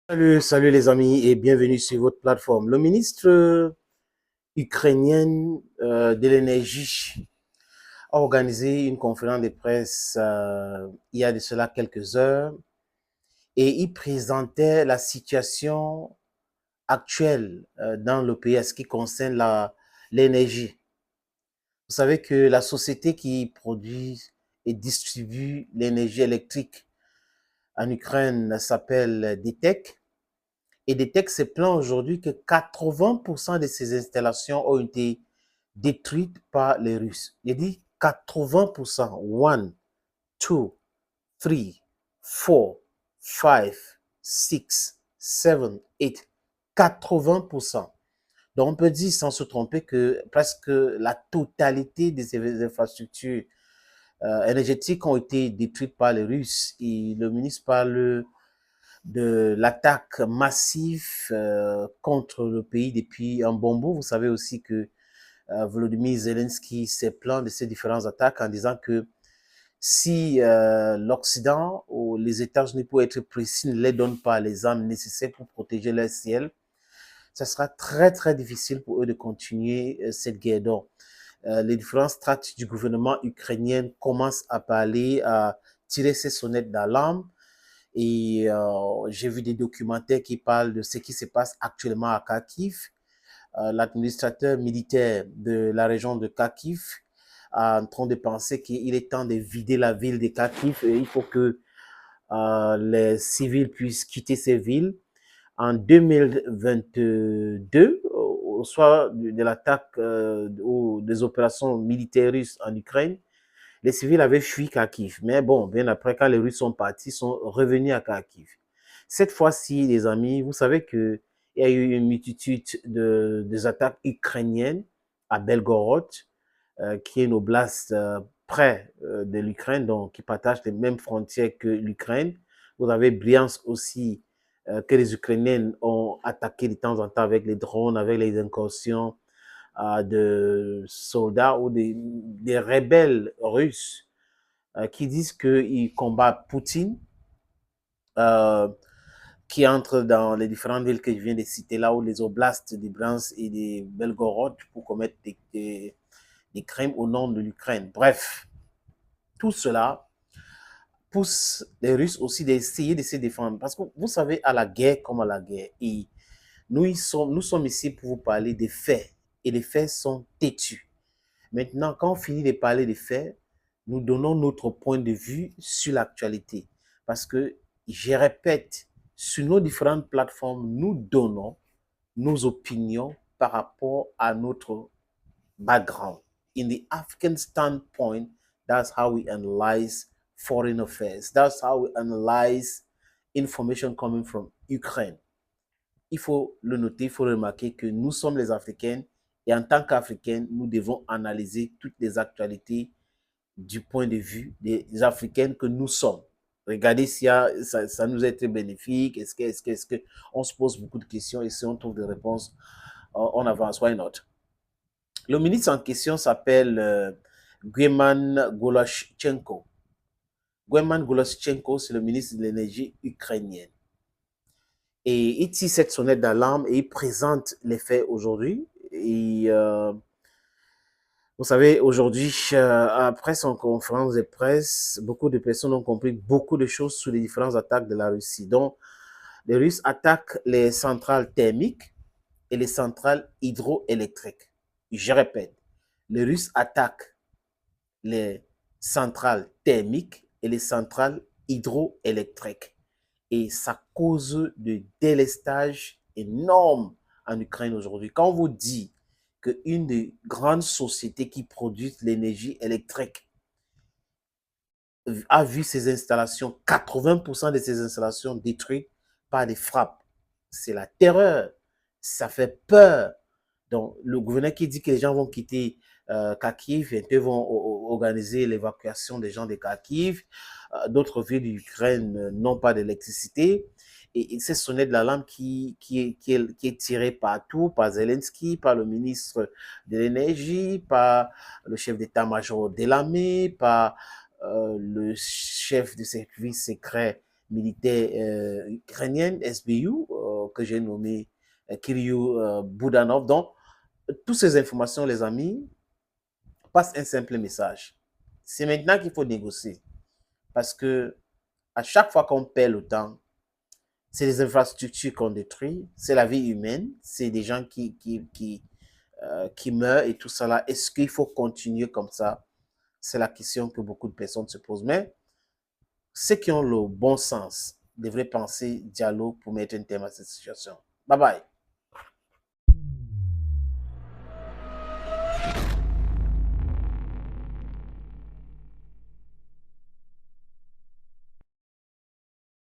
Salut les amis et bienvenue sur votre plateforme. Le ministre ukrainien de l'énergie a organisé une conférence de presse il y a de cela quelques heures et il présentait la situation actuelle dans le pays à ce qui concerne l'énergie. Vous savez que la société qui produit et distribue l'énergie électrique en Ukraine s'appelle DTEC. Et DTEC se plaint aujourd'hui que 80% de ces installations ont été détruites par les Russes. Il dit 80%. 1, 2, 3, 4, 5, 6, 7, 8. 80%. Donc, on peut dire sans se tromper que presque la totalité de ces infrastructures énergétiques ont été détruites par les Russes. Et le ministre parle de l'attaque massive contre le pays depuis un bon bout. Vous savez aussi que Volodymyr Zelensky s'est plaint de ces différentes attaques en disant que si l'Occident ou les États-Unis, pour être précis, ne les donnent pas les armes nécessaires pour protéger leur ciel, ça sera très très difficile pour eux de continuer cette guerre. Donc, les différentes strates du gouvernement ukrainien commencent à parler, à tirer ces sonnettes d'alarme. Et j'ai vu des documentaires qui parlent de ce qui se passe actuellement à Kharkiv. L'administrateur militaire de la région de Kharkiv est en train de penser qu'il est temps de vider la ville de Kharkiv et il faut que les civils puissent quitter ces villes. En 2022, au soir de l'attaque ou des opérations militaires russes en Ukraine, les civils avaient fui Kharkiv. Mais bon, bien après, quand les Russes sont partis, ils sont revenus à Kharkiv. Cette fois-ci, les amis, vous savez qu'il y a eu une multitude des attaques ukrainiennes à Belgorod, qui est une oblast près de l'Ukraine, donc qui partage les mêmes frontières que l'Ukraine. Vous avez Bryansk aussi, que les Ukrainiens ont attaqué de temps en temps avec les drones, avec les incursions de soldats ou des rebelles russes qui disent qu'ils combattent Poutine, euh, qui entrent dans les différentes villes que je viens de citer, là où les oblasts de Bryansk et de Belgorod pour commettre des crimes au nom de l'Ukraine. Bref, tout cela pousse les Russes aussi d'essayer de se défendre. Parce que vous savez, à la guerre comme à la guerre, et nous sommes ici pour vous parler des faits. Et les faits sont têtus. Maintenant, quand on finit de parler des faits, nous donnons notre point de vue sur l'actualité. Parce que, je répète, sur nos différentes plateformes, nous donnons nos opinions par rapport à notre background. In the African standpoint, that's how we analyze foreign affairs. That's how we analyze information coming from Ukraine. Il faut le noter, il faut remarquer que nous sommes les Africains et en tant qu'Africains, nous devons analyser toutes les actualités du point de vue des Africains que nous sommes. Regardez si ça nous a été bénéfique, est-ce que on se pose beaucoup de questions et si on trouve des réponses, on avance, why not? Le ministre en question s'appelle Gueman Golashchenko. Gueman Golashchenko, c'est le ministre de l'énergie ukrainienne. Et il tire cette sonnette d'alarme et il présente les faits aujourd'hui. Et vous savez, aujourd'hui, après son conférence de presse, beaucoup de personnes ont compris beaucoup de choses sur les différentes attaques de la Russie. Donc, les Russes attaquent les centrales thermiques et les centrales hydroélectriques. Je répète, les Russes attaquent les centrales thermiques et les centrales hydroélectriques. Et ça cause de délestage énorme en Ukraine aujourd'hui. Quand on vous dit qu'une des grandes sociétés qui produisent l'énergie électrique a vu ses installations, 80% de ses installations détruites par des frappes, c'est la terreur, ça fait peur. Donc, le gouverneur qui dit que les gens vont quitter Kharkiv et qu'ils vont organiser l'évacuation des gens de Kharkiv. D'autres villes d'Ukraine n'ont pas d'électricité. Et c'est sonné de l'alarme qui est tiré partout, par Zelensky, par le ministre de l'Énergie, par le chef d'état-major de l'armée, par le chef de service secret militaire ukrainienne, SBU, que j'ai nommé Kirill Boudanov. Donc, toutes ces informations, les amis, passent un simple message. C'est maintenant qu'il faut négocier. Parce que à chaque fois qu'on perd le temps, c'est les infrastructures qu'on détruit, c'est la vie humaine, c'est des gens qui meurent et tout ça là. Est-ce qu'il faut continuer comme ça? C'est la question que beaucoup de personnes se posent. Mais ceux qui ont le bon sens devraient penser dialogue pour mettre un terme à cette situation. Bye bye.